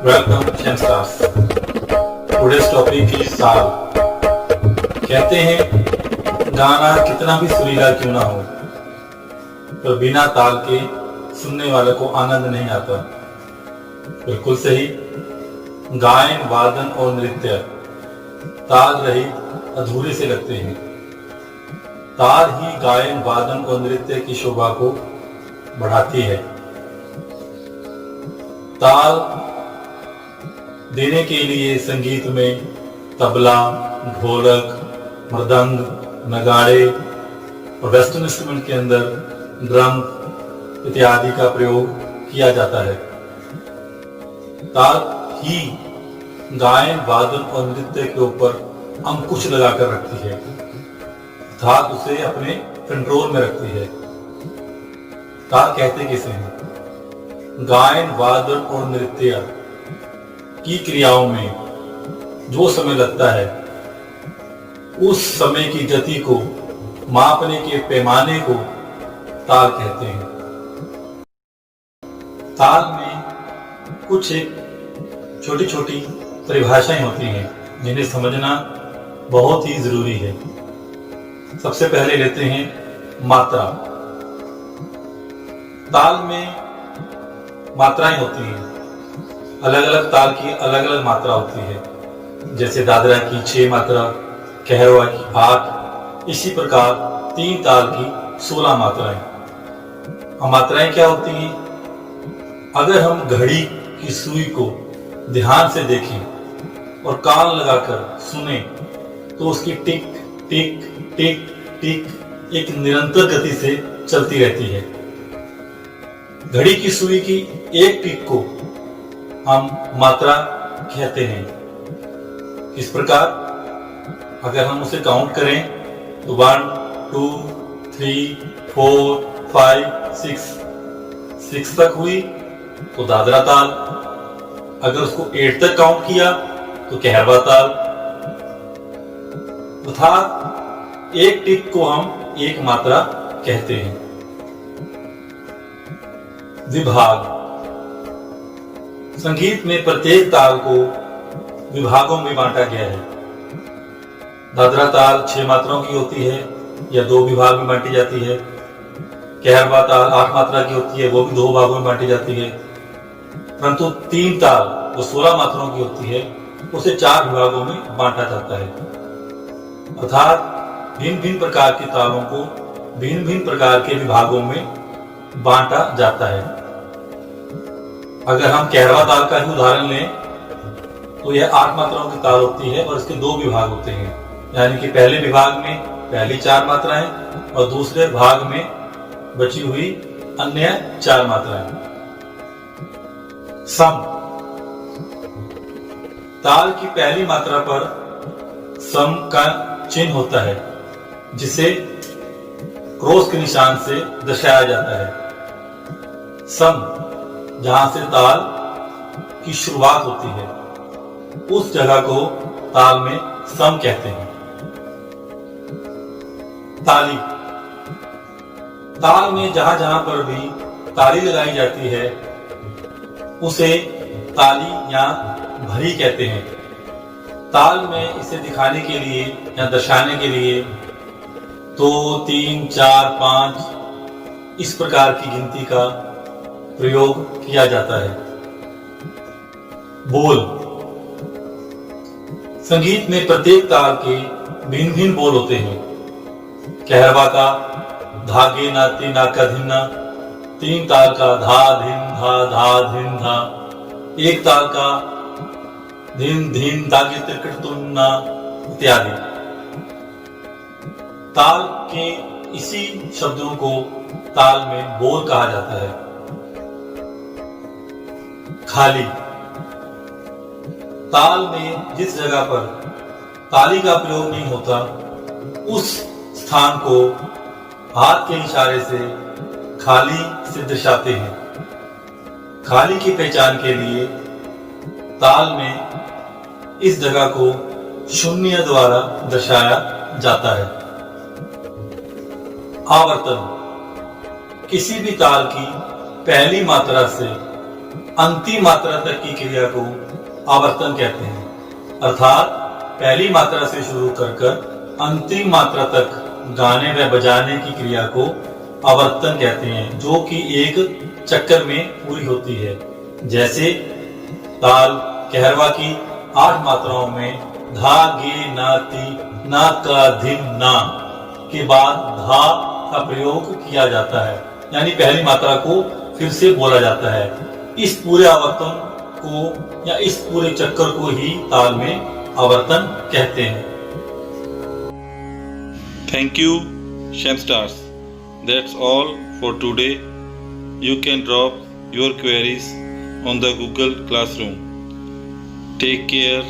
Welcome Stars. Today's topic is ताल. कहते हैं गाना कितना भी सुरीला क्यों ना हो, पर बिना ताल के सुनने वाले को आनंद नहीं आता. बिल्कुल सही. गायन, वादन और नृत्य ताल रहित अधूरे से लगते हैं. ताल ही गायन, वादन और नृत्य की शोभा को बढ़ाती है. ताल देने के लिए संगीत में तबला, ढोलक, मृदंग, नगाड़े और वेस्टर्न इंस्ट्रूमेंट के अंदर ड्रम इत्यादि का प्रयोग किया जाता है. ताल ही गायन, वादन और नृत्य के ऊपर अंकुश लगाकर रखती है, अर्थात उसे अपने कंट्रोल में रखती है. ताल कहते किसे हैं? गायन, वादन और नृत्य की क्रियाओं में जो समय लगता है, उस समय की गति को मापने के पैमाने को ताल कहते हैं. ताल में कुछ एक छोटी छोटी परिभाषाएं होती हैं जिन्हें समझना बहुत ही जरूरी है. सबसे पहले लेते हैं मात्रा. ताल में मात्राएं होती हैं. अलग अलग ताल की अलग अलग मात्रा होती है. जैसे दादरा की 6 मात्रा, कहरवा की 8. इसी प्रकार 3 ताल की 16 मात्राएं. अब मात्राएं क्या होती हैं? अगर हम घड़ी की सुई को ध्यान से देखें और कान लगाकर सुने तो उसकी टिक टिक टिक टिक एक निरंतर गति से चलती रहती है. घड़ी की सुई की एक टिक को हम मात्रा कहते हैं. इस प्रकार अगर हम उसे काउंट करें तो 1 2 3 4 5 6 तक हुई तो दादरा ताल. अगर उसको 8 तक काउंट किया तो कहरवा ताल. अर्थात एक टिक को हम एक मात्रा कहते हैं. विभाग. संगीत में प्रत्येक ताल को विभागों में बांटा गया है. दादरा ताल 6 मात्राओं की होती है या 2 विभाग में बांटी जाती है. कहरवा ताल 8 मात्रा की होती है, वो भी 2 भागों में बांटी जाती है. परंतु 3 ताल जो 16 मात्राओं की होती है उसे 4 विभागों में बांटा जाता है. अर्थात भिन्न भिन्न प्रकार की तालों को भिन्न भिन्न प्रकार के विभागों में बांटा जाता है. अगर हम कहरवा ताल का ही उदाहरण लें तो यह 8 मात्राओं की ताल होती है और इसके 2 विभाग होते हैं. यानी कि पहले विभाग में पहली 4 मात्राएं और दूसरे भाग में बची हुई अन्य 4 मात्राएं. सम. ताल की पहली मात्रा पर सम का चिन्ह होता है जिसे क्रॉस के निशान से दर्शाया जाता है. सम जहां से ताल की शुरुआत होती है उस जगह को ताल में सम कहते हैं. ताली. ताल में जहां जहां पर भी ताली लगाई जाती है उसे ताली या भरी कहते हैं. ताल में इसे दिखाने के लिए या दर्शाने के लिए 2 3 4 5 इस प्रकार की गिनती का प्रयोग किया जाता है. बोल. संगीत में प्रत्येक ताल के भिन्न भिन्न बोल होते हैं. कहरवा का धागे नाती नाका धिन्ना, 3 ताल का धा धिन धा धा धिन धा, 1 ताल का धिन धिन धागे त्रिकट तुन्ना इत्यादि. ताल के इसी शब्दों को ताल में बोल कहा जाता है. खाली. ताल में जिस जगह पर ताली का प्रयोग नहीं होता उस स्थान को हाथ के इशारे से खाली से दर्शाते हैं. खाली की पहचान के लिए ताल में इस जगह को शून्य द्वारा दर्शाया जाता है. आवर्तन. किसी भी ताल की पहली मात्रा से अंतिम मात्रा तक की क्रिया को आवर्तन कहते हैं। अर्थात पहली मात्रा से शुरू कर अंतिम मात्रा तक गाने व बजाने की क्रिया को आवर्तन कहते हैं, जो कि एक चक्कर में पूरी होती है। जैसे ताल कहरवा की 8 मात्राओं में धा गे ना ती ना का धिम ना के बाद धा का प्रयोग किया जाता है, यानी पहली मात्रा को फिर से बोला जाता है। इस पूरे आवर्तन को या इस पूरे चक्कर को ही ताल में आवर्तन कहते हैं। Thank you, Shamstars. That's all for today. You can drop your queries on the Google Classroom. Take care.